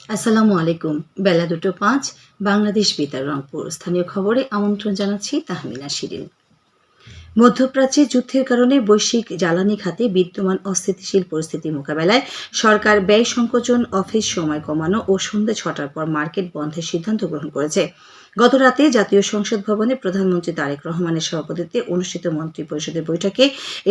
আসসালামু আলাইকুম। বেলা 2:05 বাংলাদেশ বেতার রংপুর। স্থানীয় খবরে আমন্ত্রণ জানাচ্ছি তাহমিনা শিরিন। মধ্যপ্রাচ্যে যুদ্ধের কারণে বৈশ্বিক জ্বালানি খাতে বিদ্যমান অস্থিতিশীল পরিস্থিতি মোকাবেলায় সরকার ব্যয় সংকোচন, অফিস সময় কমানো ও সন্ধ্যে 6টার পর মার্কেট বন্ধের সিদ্ধান্ত গ্রহণ করেছে। গতরাতে জাতীয় সংসদ ভবনে প্রধানমন্ত্রী তারেক রহমানের সভাপতিত্বে অনুষ্ঠিত মন্ত্রিপরিষদের বৈঠকে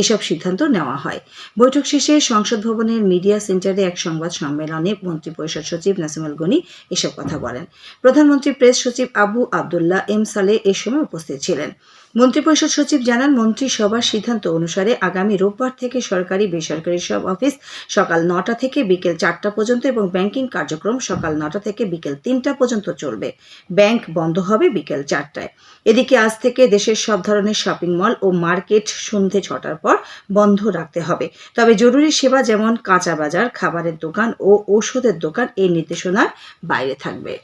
এসব সিদ্ধান্ত নেওয়া হয়। বৈঠক শেষে সংসদ ভবনের মিডিয়া সেন্টারে এক সংবাদ সম্মেলনে মন্ত্রিপরিষদ সচিব নাসিমুল গনি এসব কথা বলেন। প্রধানমন্ত্রী প্রেস সচিব আবু আবদুল্লাহ এম সালে এ সময় উপস্থিত ছিলেন। মন্ত্রিপরিষদ সচিব জানান, মন্ত্রিসভার সিদ্ধান্ত অনুসারে আগামী রোববার থেকে সরকারি বেসরকারি সব অফিস সকাল 9টা থেকে বিকেল 4টা পর্যন্ত এবং ব্যাংকিং কার্যক্রম সকাল 9টা থেকে বিকেল 3টা পর্যন্ত চলবে। ব্যাংক বন্ধ হবে বিকেল 4টায়। এদিকে আজ থেকে দেশের সব ধরনের শপিং মল ও মার্কেট সন্ধে 6টার পর বন্ধ রাখতে হবে। তবে জরুরি সেবা যেমন কাঁচা বাজার, খাবারের দোকান ও ঔষধের দোকান এই নির্দেশনার বাইরে থাকবে।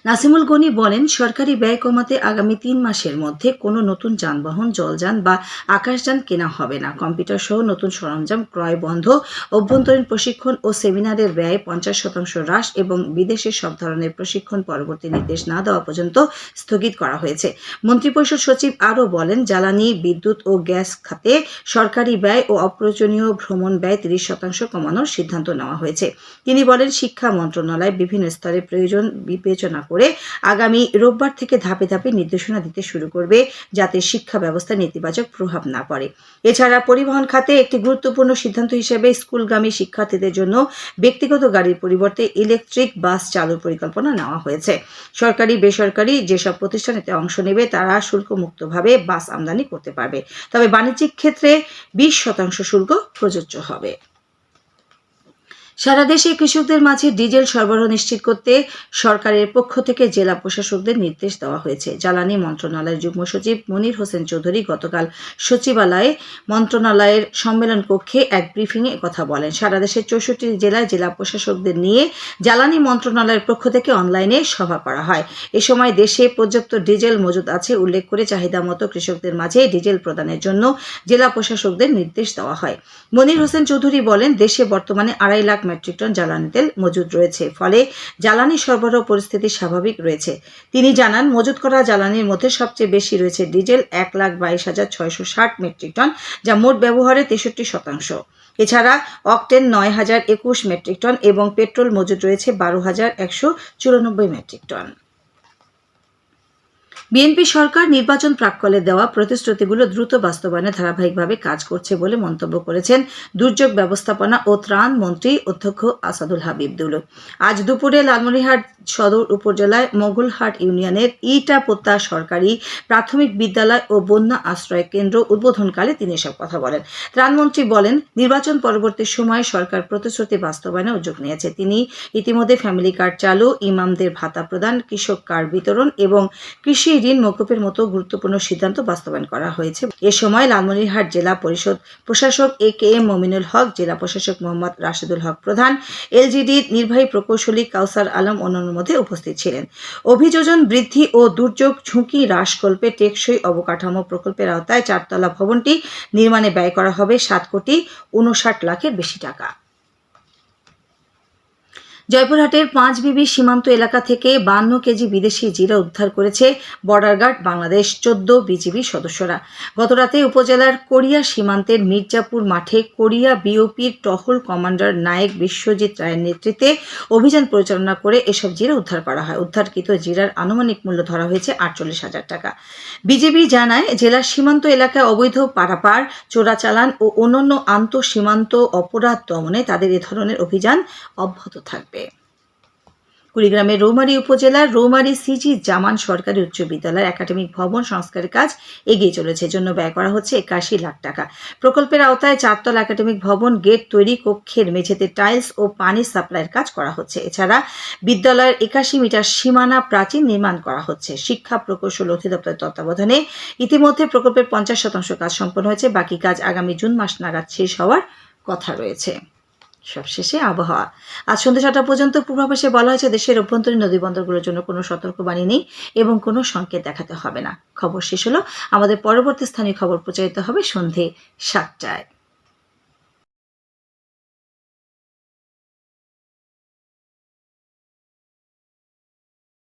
নাসিমুল গনি বলেন, সরকারি ব্যয় কমাতে আগামী 3 মাসের মধ্যে কোনো নতুন যানবাহন, জলযান বা আকাশযান কেনা হবে না। কম্পিউটার সহ নতুন সরঞ্জাম ক্রয় বন্ধ, অভ্যন্তরীণ প্রশিক্ষণ ও সেমিনারের ব্যয় 50% হ্রাস এবং বিদেশের সব ধরনের প্রশিক্ষণ পরবর্তী নির্দেশ না দেওয়া পর্যন্ত স্থগিত করা হয়েছে। মন্ত্রিপরিষদ সচিব আরও বলেন, জ্বালানি, বিদ্যুৎ ও গ্যাস খাতে সরকারি ব্যয় ও অপ্রয়োজনীয় ভ্রমণ ব্যয় 30% কমানোর সিদ্ধান্ত নেওয়া হয়েছে। তিনি বলেন, শিক্ষা মন্ত্রণালয় বিভিন্ন স্তরে প্রয়োজন বিবেচনা করে আগামী রোববার থেকে ধাপে ধাপে নির্দেশনা দিতে শুরু করবে, যাতে শিক্ষা ব্যবস্থায় নেতিবাচক প্রভাব না পড়ে। এছাড়া পরিবহন খাতে একটি গুরুত্বপূর্ণ সিদ্ধান্ত হিসেবে স্কুলগামী শিক্ষার্থীদের জন্য ব্যক্তিগত গাড়ির পরিবর্তে ইলেকট্রিক বাস চালুর পরিকল্পনা নেওয়া হয়েছে। সরকারি বেসরকারি যেসব প্রতিষ্ঠান এতে অংশ নেবে তারা শুল্কমুক্তভাবে বাস আমদানি করতে পারবে। তবে বাণিজ্যিক ক্ষেত্রে 20% শুল্ক প্রযোজ্য হবে। সারা দেশে কৃষকদের মাঝে ডিজেল সরবরাহ নিশ্চিত করতে সরকারের পক্ষ থেকে জেলা প্রশাসকদের নির্দেশ দেওয়া হয়েছে। জ্বালানি মন্ত্রণালয়ের যুগ্ম সচিব মনির হোসেন চৌধুরী গতকাল সচিবালয়ে মন্ত্রণালয়ের সম্মেলন কক্ষে এক ব্রিফিংয়ে একথা বলেন। সারা দেশের 64 জেলায় জেলা প্রশাসকদের নিয়ে জ্বালানি মন্ত্রণালয়ের পক্ষ থেকে অনলাইনে সভা করা হয়। এ সময় দেশে পর্যাপ্ত ডিজেল মজুদ আছে উল্লেখ করে চাহিদা মতো কৃষকদের মাঝে ডিজেল প্রদানের জন্য জেলা প্রশাসকদের নির্দেশ দেওয়া হয়। মনির হোসেন চৌধুরী বলেন, দেশে বর্তমানে 2.5 লাখ মেট্রিক টন জ্বালানি তেল মজুদ রয়েছে, ফলে জ্বালানি সরবরাহ পরিস্থিতি স্বাভাবিক রয়েছে। তিনি জানান, মজুদ করা জ্বালানির মধ্যে সবচেয়ে বেশি রয়েছে ডিজেল 1,22,660 মেট্রিক টন, যা মোট ব্যবহারের 63%। এছাড়া অকটেন 9,021 মেট্রিক টন এবং পেট্রোল মজুদ রয়েছে 12,194 মেট্রিক টন। বিএনপি সরকার নির্বাচন প্রাক্কালে দেওয়া প্রতিশ্রুতিগুলো দ্রুত বাস্তবায়নে ধারাবাহিকভাবে কাজ করছে বলে মন্তব্য করেছেন দুর্যোগ ব্যবস্থাপনা ও ত্রাণ মন্ত্রী অধ্যক্ষ আসাদুল হাবিব দুলু। আজ দুপুরে লালমনিরহাট সদর উপজেলায় মোগলহাট ইউনিয়নের ইটাপোতা সরকারি প্রাথমিক বিদ্যালয় ও বন্যা আশ্রয় কেন্দ্র উদ্বোধনকালে তিনি এসব কথা বলেন। ত্রাণমন্ত্রী বলেন, নির্বাচন পরবর্তী সময়ে সরকার প্রতিশ্রুতি বাস্তবায়নে উদ্যোগ নিয়েছে। তিনি ইতিমধ্যে ফ্যামিলি কার্ড চালু, ইমামদের ভাতা প্রদান, কৃষক কার্ড বিতরণ এবং কৃষি ঋণ মওকুফের মতো গুরুত্বপূর্ণ সিদ্ধান্ত বাস্তবায়ন করা হয়েছে। এ সময় লালমনিরহাট জেলা পরিষদ প্রশাসক AKM মমিনুল হক, জেলা প্রশাসক মোহাম্মদ রাশেদুল হক প্রধান, LGD নির্বাহী প্রকৌশলী কাউসার আলম অন্যান্য মধ্যে উপস্থিত ছিলেন। অভিযোজন বৃদ্ধি ও দুর্যোগ ঝুঁকি হ্রাসকল্পে টেকসই অবকাঠামো প্রকল্পের আওতায় 4তলা ভবনটি নির্মাণে ব্যয় করা হবে 7,59 লাখের বেশি টাকা। জয়পুরহাটের 5 বিবি সীমান্ত এলাকা থেকে 52 কেজি বিদেশি জিরা উদ্ধার করেছে বর্ডার গার্ড বাংলাদেশ 14 বিজিবি সদস্যরা। গতরাতে উপজেলার কোরিয়া সীমান্তের মির্জাপুর মাঠে কোরিয়া বিওপির টহল কমান্ডার নায়েক বিশ্বজিৎ রায়ের নেতৃত্বে অভিযান পরিচালনা করে এসব জিরা উদ্ধার করা হয়। উদ্ধারকৃত জিরার আনুমানিক মূল্য ধরা হয়েছে 48,000 টাকা। বিজিবি জানায়, জেলার সীমান্ত এলাকায় অবৈধ পারাপার, চোরাচালান ও অন্যান্য আন্তঃসীমান্ত অপরাধ দমনে তাদের এ ধরনের অভিযান অব্যাহত থাকবে। কুড়িগ্রামের রৌমারী উপজেলার রৌমারী সিজি জামান সরকারি উচ্চ বিদ্যালয়ের একাডেমিক ভবন সংস্কারের কাজ এগিয়ে চলেছে। জন্য ব্যয় করা হচ্ছে 81 লাখ টাকা। প্রকল্পের আওতায় 4তলা একাডেমিক ভবন, গেট তৈরি, কক্ষের মেঝেতে টাইলস ও পানি সাপ্লাইয়ের কাজ করা হচ্ছে। এছাড়া বিদ্যালয়ের 81 মিটার সীমানা প্রাচীর নির্মাণ করা হচ্ছে। শিক্ষা প্রকৌশল অধিদপ্তরের তত্ত্বাবধানে ইতিমধ্যে প্রকল্পের 50% কাজ সম্পন্ন হয়েছে। বাকি কাজ আগামী জুন মাস নাগাদ শেষ হওয়ার কথা রয়েছে। সবশেষে আবহাওয়া। আজ সন্ধ্যা 7টা পর্যন্ত পূর্বাভাসে বলা হয়েছে, দেশের অভ্যন্তরীণ নদীবন্দরগুলোর জন্য কোনো সতর্কবাণী নেই এবং কোনো সংকেত দেখাতে হবে না। খবর শেষ হলো। আমাদের পরবর্তী স্থানীয় খবর প্রচারিত হবে সন্ধ্যে 7টায়।